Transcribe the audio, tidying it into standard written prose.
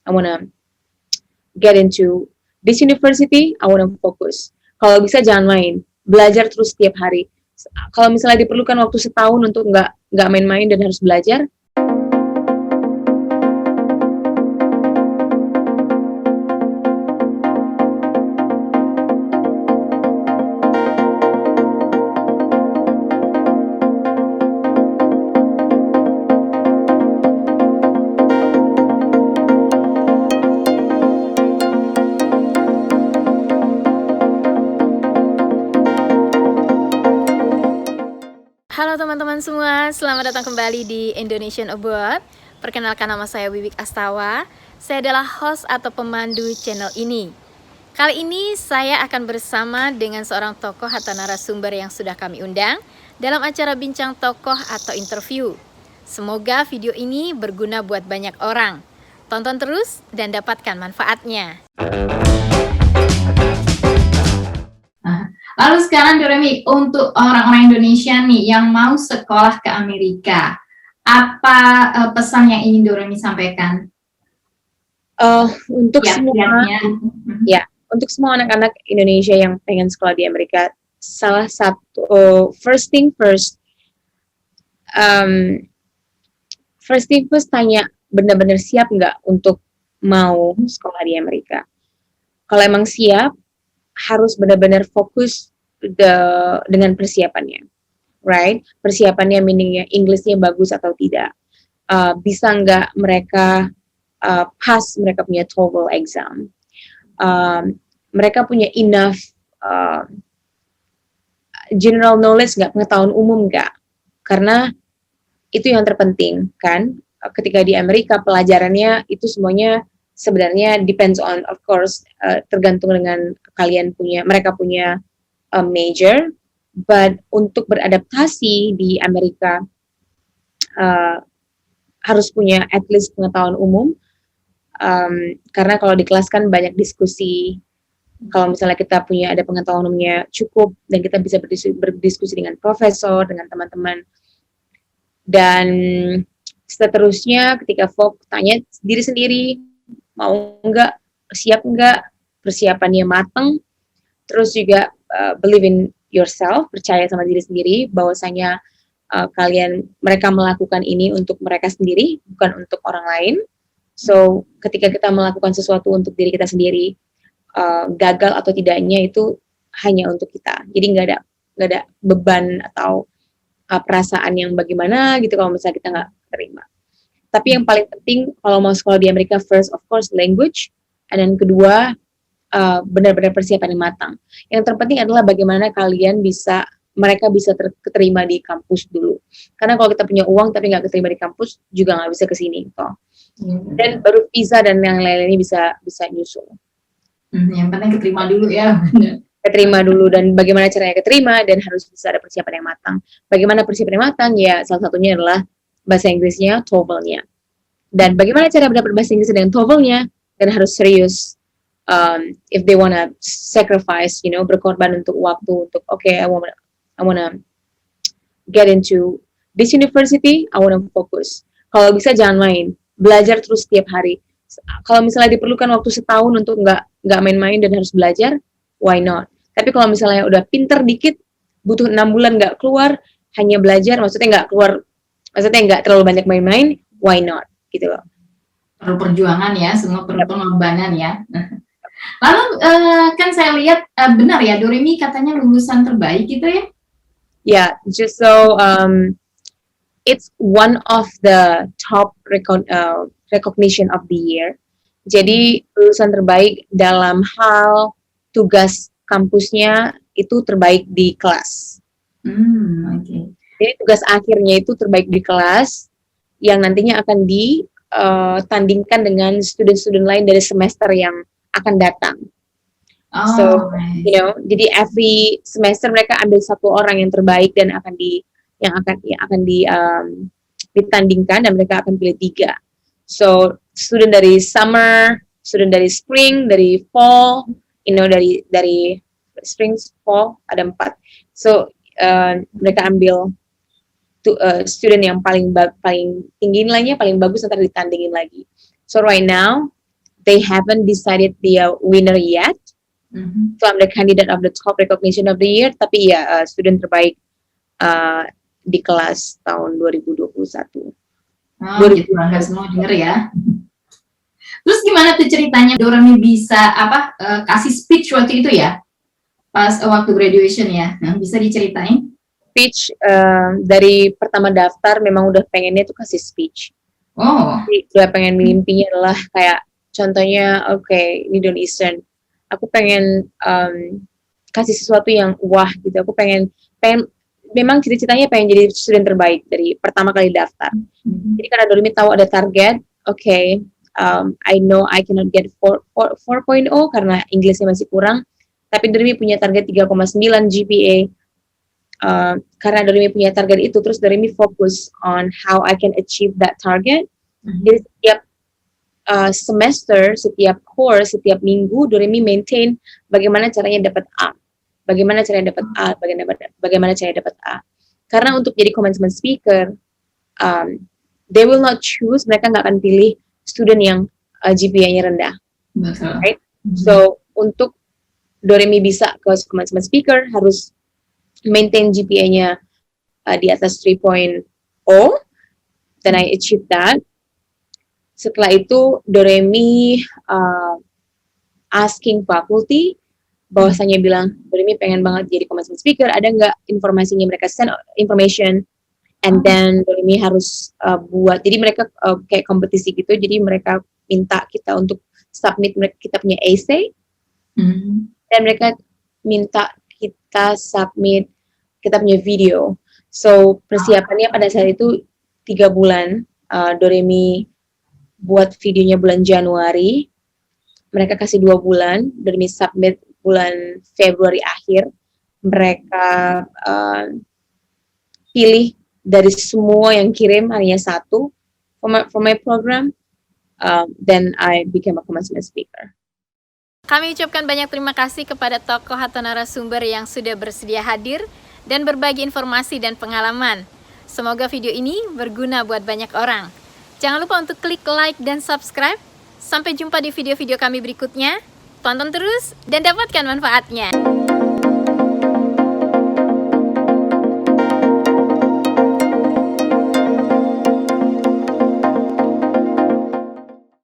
I wanna get into this university, I wanna focus. Kalau bisa jangan main, belajar terus setiap hari. Kalau misalnya diperlukan waktu setahun untuk nggak main-main dan harus belajar. Halo teman-teman semua, selamat datang kembali di Indonesian Abroad. Perkenalkan, nama saya Wiwik Astawa. Saya adalah host atau pemandu channel ini. Kali ini saya akan bersama dengan seorang tokoh atau narasumber yang sudah kami undang dalam acara bincang tokoh atau interview. Semoga video ini berguna buat banyak orang. Tonton terus dan dapatkan manfaatnya. Lalu sekarang Doremi, untuk orang-orang Indonesia nih yang mau sekolah ke Amerika, apa pesan yang ingin Doremi sampaikan? Untuk semua anak-anak Indonesia yang pengen sekolah di Amerika, salah satu first thing first tanya benar-benar siap nggak untuk mau sekolah di Amerika. Kalau emang siap, harus benar-benar fokus dengan persiapannya, right? Persiapannya meaningnya Inggrisnya bagus atau tidak, bisa nggak mereka pass mereka punya TOEFL exam, mereka punya enough general knowledge nggak, pengetahuan umum nggak, karena itu yang terpenting kan. Ketika di Amerika pelajarannya itu semuanya sebenarnya depends on, of course, tergantung dengan mereka punya major, but untuk beradaptasi di Amerika harus punya at least pengetahuan umum, karena kalau di kelas kan banyak diskusi. Kalau misalnya kita ada pengetahuan umumnya cukup dan kita bisa berdiskusi dengan profesor, dengan teman-teman, dan seterusnya ketika tanya diri sendiri, mau nggak, siap nggak, persiapannya matang, terus juga believe in yourself, percaya sama diri sendiri bahwasanya mereka melakukan ini untuk mereka sendiri, bukan untuk orang lain. So ketika kita melakukan sesuatu untuk diri kita sendiri, gagal atau tidaknya itu hanya untuk kita. Jadi nggak ada beban atau perasaan yang bagaimana gitu kalau misalnya kita nggak terima. Tapi yang paling penting kalau mau sekolah di Amerika, first of course language, dan kedua benar-benar persiapan yang matang. Yang terpenting adalah bagaimana mereka bisa keterima di kampus dulu. Karena kalau kita punya uang tapi nggak keterima di kampus juga nggak bisa kesini, toh. Dan baru visa dan yang lain-lainnya bisa nyusul. Yang penting keterima dulu ya. Keterima dulu, dan bagaimana caranya keterima, dan harus bisa ada persiapan yang matang. Bagaimana persiapan yang matang? Ya salah satunya adalah bahasa Inggrisnya, TOEFL-nya. Dan bagaimana cara mendapat bahasa Inggris dengan TOEFL-nya? Dan harus serius. If they wanna sacrifice, berkorban untuk waktu, untuk I wanna get into this university, I wanna focus. Kalau bisa jangan main, belajar terus setiap hari. Kalau misalnya diperlukan waktu setahun untuk nggak main-main dan harus belajar, why not? Tapi kalau misalnya udah pinter dikit, butuh 6 bulan nggak keluar, hanya belajar, maksudnya nggak terlalu banyak main-main, why not? Gitu loh. Perlu perjuangan ya, semua perlu pengorbanan ya. Lalu kan saya lihat benar ya, Doremi katanya lulusan terbaik gitu ya? Yeah, just so it's one of the top recognition of the year. Jadi lulusan terbaik dalam hal tugas kampusnya itu terbaik di kelas. Okay. Jadi tugas akhirnya itu terbaik di kelas, yang nantinya akan ditandingkan dengan student-student lain dari semester yang akan datang. So, jadi every semester mereka ambil satu orang yang terbaik dan akan ditandingkan, dan mereka akan pilih 3. So, student dari summer, student dari spring, dari fall, dari spring, fall, ada 4. So, mereka ambil student yang paling tinggi nilainya, paling bagus, nanti ditandingin lagi. So right now they haven't decided the winner yet. Mhm. So I'm the candidate of the top recognition of the year. Tapi ya student terbaik di kelas tahun 2021. Oh, jadi bangga semua denger ya. Terus gimana tuh ceritanya Doremi bisa kasih speech waktu itu ya? Pas waktu graduation ya. Nah, bisa diceritain? Speech dari pertama daftar memang udah pengennya tuh kasih speech. Oh. Jadi udah pengen mimpinya adalah kayak contohnya Middle Eastern. Aku pengen kasih sesuatu yang wah gitu. Aku pengen memang cita-citanya pengen jadi student terbaik dari pertama kali daftar. Jadi karena Doremi tahu ada target, I know I cannot get 4.0 karena Inggrisnya masih kurang. Tapi Doremi punya target 3,9 GPA. Karena Doremi punya target itu, terus Doremi fokus on how I can achieve that target. Jadi setiap semester, setiap course, setiap minggu Doremi maintain bagaimana caranya dapat A. Bagaimana caranya dapat A, bagaimana caranya dapat A. Karena untuk jadi commencement speaker, they will not choose, mereka nggak akan pilih student yang GPA-nya rendah. Betul. Right? So, untuk Doremi bisa ke commencement speaker, harus maintain GPA-nya di atas 3.0, dan I achieve that. Setelah itu, Doremi asking faculty, bahwasanya bilang, Doremi pengen banget jadi commencement speaker, ada nggak informasinya, mereka send information, and then Doremi harus buat, jadi mereka kayak kompetisi gitu, jadi mereka minta kita untuk submit kita punya essay, dan mereka minta kita submit kita punya video. So persiapannya pada saat itu 3 bulan, Doremi buat videonya bulan Januari, mereka kasih 2 bulan, Doremi submit bulan Februari akhir, mereka pilih dari semua yang kirim hanya 1 for my program, then I became a commencement speaker. Kami ucapkan banyak terima kasih kepada tokoh atau narasumber yang sudah bersedia hadir dan berbagi informasi dan pengalaman. Semoga video ini berguna buat banyak orang. Jangan lupa untuk klik like dan subscribe. Sampai jumpa di video-video kami berikutnya. Tonton terus dan dapatkan manfaatnya.